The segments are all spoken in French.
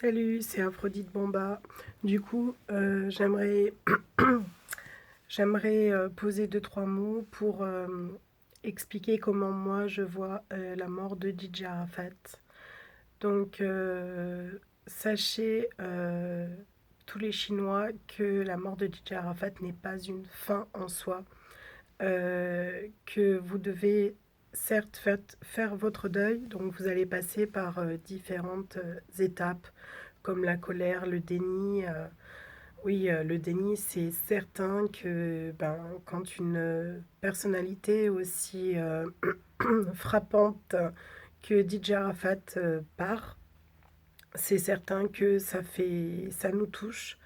Salut, c'est Aphrodite Bomba. Du coup, j'aimerais poser deux, trois mots pour expliquer comment moi je vois la mort de DJ Arafat. Donc, sachez, tous les Chinois, que la mort de DJ Arafat n'est pas une fin en soi, que vous devez certes faire votre deuil, donc vous allez passer par différentes étapes comme la colère, le déni. Oui, le déni, c'est certain que quand une personnalité aussi frappante que DJ Arafat part, c'est certain que ça nous touche.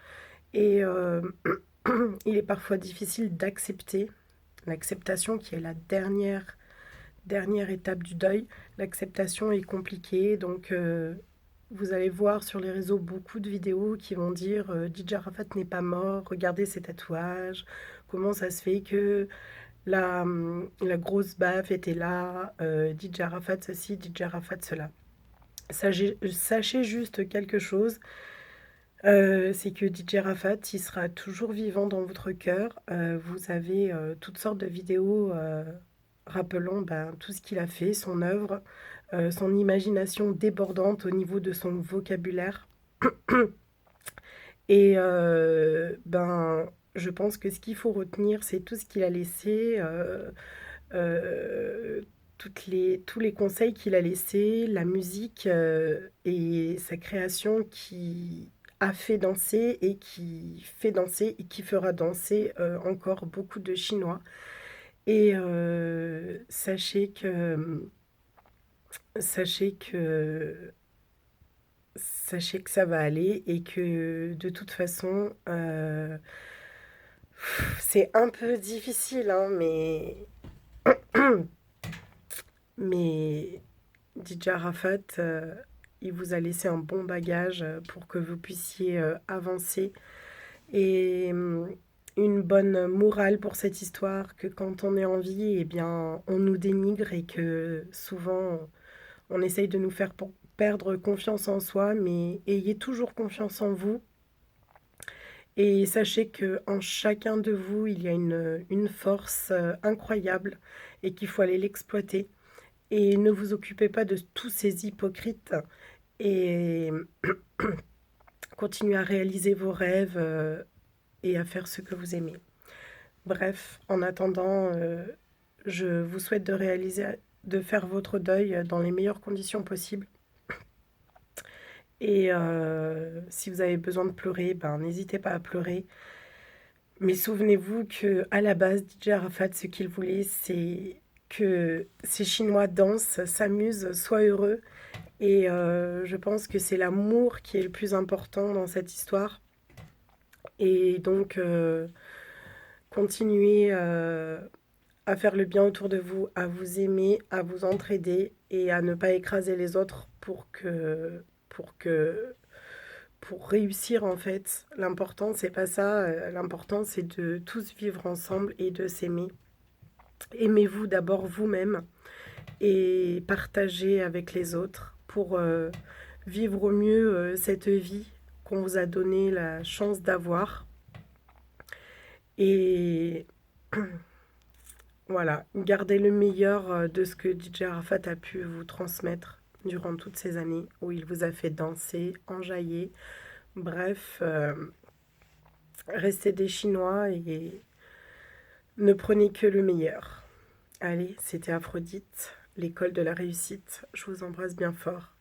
Et il est parfois difficile d'accepter l'acceptation qui est la dernière étape du deuil. L'acceptation est compliquée, donc vous allez voir sur les réseaux beaucoup de vidéos qui vont dire DJ Arafat n'est pas mort, regardez ses tatouages, comment ça se fait que la grosse baffe était là, DJ Arafat ceci, DJ Arafat cela. Sachez juste quelque chose, c'est que DJ Arafat, il sera toujours vivant dans votre cœur. Vous avez toutes sortes de vidéos rappelant tout ce qu'il a fait, son œuvre, son imagination débordante au niveau de son vocabulaire. Et je pense que ce qu'il faut retenir, c'est tout ce qu'il a laissé, euh, tous les conseils qu'il a laissés, la musique et sa création qui a fait danser et qui fait danser et qui fera danser encore beaucoup de Chinois. Et sachez que sachez que ça va aller et que de toute façon, c'est un peu difficile, hein, mais DJ Arafat, il vous a laissé un bon bagage pour que vous puissiez avancer. Et une bonne morale pour cette histoire, que quand on est en vie, eh bien, on nous dénigre et que souvent on essaye de nous faire perdre confiance en soi, mais ayez toujours confiance en vous. Et sachez que en chacun de vous, il y a une force incroyable et qu'il faut aller l'exploiter. Et ne vous occupez pas de tous ces hypocrites et continuez à réaliser vos rêves et à faire ce que vous aimez. Bref, en attendant, je vous souhaite de faire votre deuil dans les meilleures conditions possibles. Et si vous avez besoin de pleurer, n'hésitez pas à pleurer. Mais souvenez-vous que à la base, DJ Arafat, ce qu'il voulait, c'est que ces Chinois dansent, s'amusent, soient heureux. Et je pense que c'est l'amour qui est le plus important dans cette histoire. Et donc, continuez à faire le bien autour de vous, à vous aimer, à vous entraider et à ne pas écraser les autres pour que pour réussir en fait. L'important c'est pas ça, l'important c'est de tous vivre ensemble et de s'aimer. Aimez-vous d'abord vous-même et partagez avec les autres pour vivre au mieux cette vie qu'on vous a donné la chance d'avoir. Et voilà, gardez le meilleur de ce que DJ Arafat a pu vous transmettre durant toutes ces années où il vous a fait danser, enjailler. Bref, restez des Chinois et ne prenez que le meilleur. Allez, c'était Aphrodite, l'école de la réussite. Je vous embrasse bien fort.